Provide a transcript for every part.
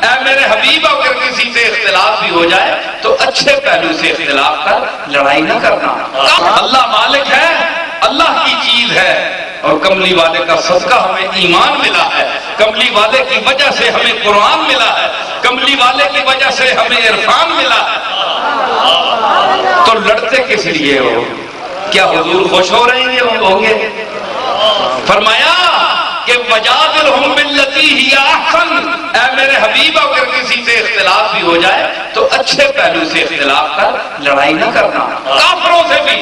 اے میرے حبیب اگر کسی سے اختلاف بھی ہو جائے تو اچھے پہلو سے اختلاف کر، لڑائی نہ کرنا۔ اللہ مالک ہے، اللہ کی چیز ہے، اور کملی والے کا صدقہ ہمیں ایمان ملا ہے، کملی والے کی وجہ سے ہمیں قرآن ملا ہے، کملی والے کی وجہ سے ہمیں عرفان ملا ہے۔ تو لڑتے کس لیے ہو؟ کیا حضور خوش ہو رہے ہیں ہوں گے؟ فرمایا کہ وَجَادِلْهُمْ بِالَّتِي هِيَ أَحْسَنُ، اے میرے حبیب اگر کسی سے اختلاف بھی ہو جائے تو اچھے پہلو سے اختلاف کر، لڑائی نہ کرنا۔ کافروں سے بھی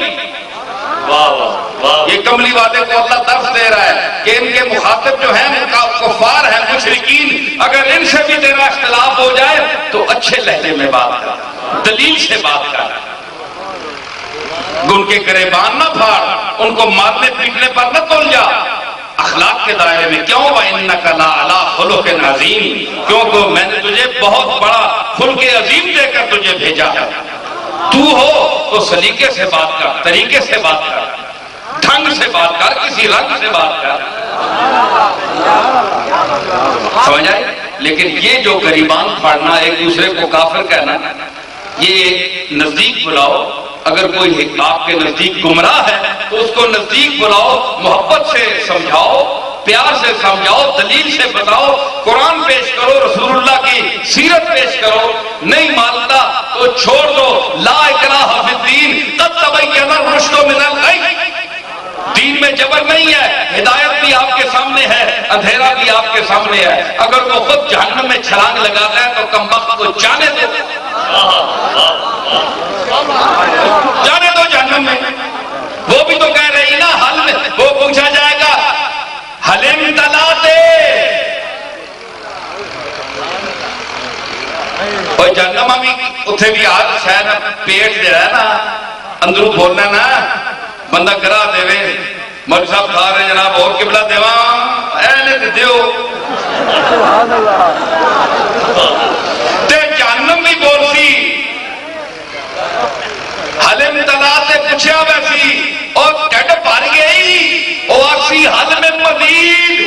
یہ کملی والے کو اللہ درس دے رہا ہے کہ ان کے مخاطب جو ہیں کفار ہیں، مشرکین، اگر ان سے بھی تیرا اختلاف ہو جائے تو اچھے لہجے میں بات کر، دلیل سے بات کر، ان کے گریبان نہ پھاڑ، ان کو مارنے پیٹنے پر نہ تل جا، اخلاق کے دائرے میں۔ کیوں؟ وَإِنَّكَ لَعَلَىٰ خُلُقٍ عَظِيمٍ، کیونکہ میں نے تجھے بہت بڑا خلق عظیم دے کر تجھے بھیجا ہے۔ تو ہو تو سلیقے سے بات کر، طریقے سے بات کر، ڈھنگ سے بات کر، کسی رنگ سے بات کر، سمجھ آئے؟ لیکن یہ جو گریبان پھاڑنا، ایک دوسرے کو کافر کہنا، یہ نزدیک بلاؤ۔ اگر کوئی آپ کے نزدیک گمراہ ہے تو اس کو نزدیک بلاؤ، محبت سے سمجھاؤ، پیار سے سمجھاؤ، دلیل سے بتاؤ، قرآن پیش کرو، رسول اللہ کی سیرت پیش کرو۔ نہیں مانتا تو چھوڑ دو، لا اکراہ فی الدین قد تبین الرشد من الغی، دین میں جبر نہیں ہے، ہدایت بھی آپ کے سامنے ہے، اندھیرا بھی آپ کے سامنے ہے۔ اگر وہ خود جہنم میں چھلانگ لگاتا ہے تو کمبخت کو جانے دو، جانے دو جہنم میں۔ وہ بھی تو کہہ رہی نا، حل میں وہ پوچھا جائے گا حلم تلاتے، اور جہنم بھی اتھے بھی آج شاید پیٹ دے رہا ہے نا، اندروں بولنا نا بندہ کرا دے وے، مولوی صاحب کھا رہے جناب اور قبلہ دیواں اینے دے دیو، تے جہنم بھی بول سی حلم تلاتے پوچھا ویسی اور ڈڈ بھر گئی، او آکسی حل میں مزید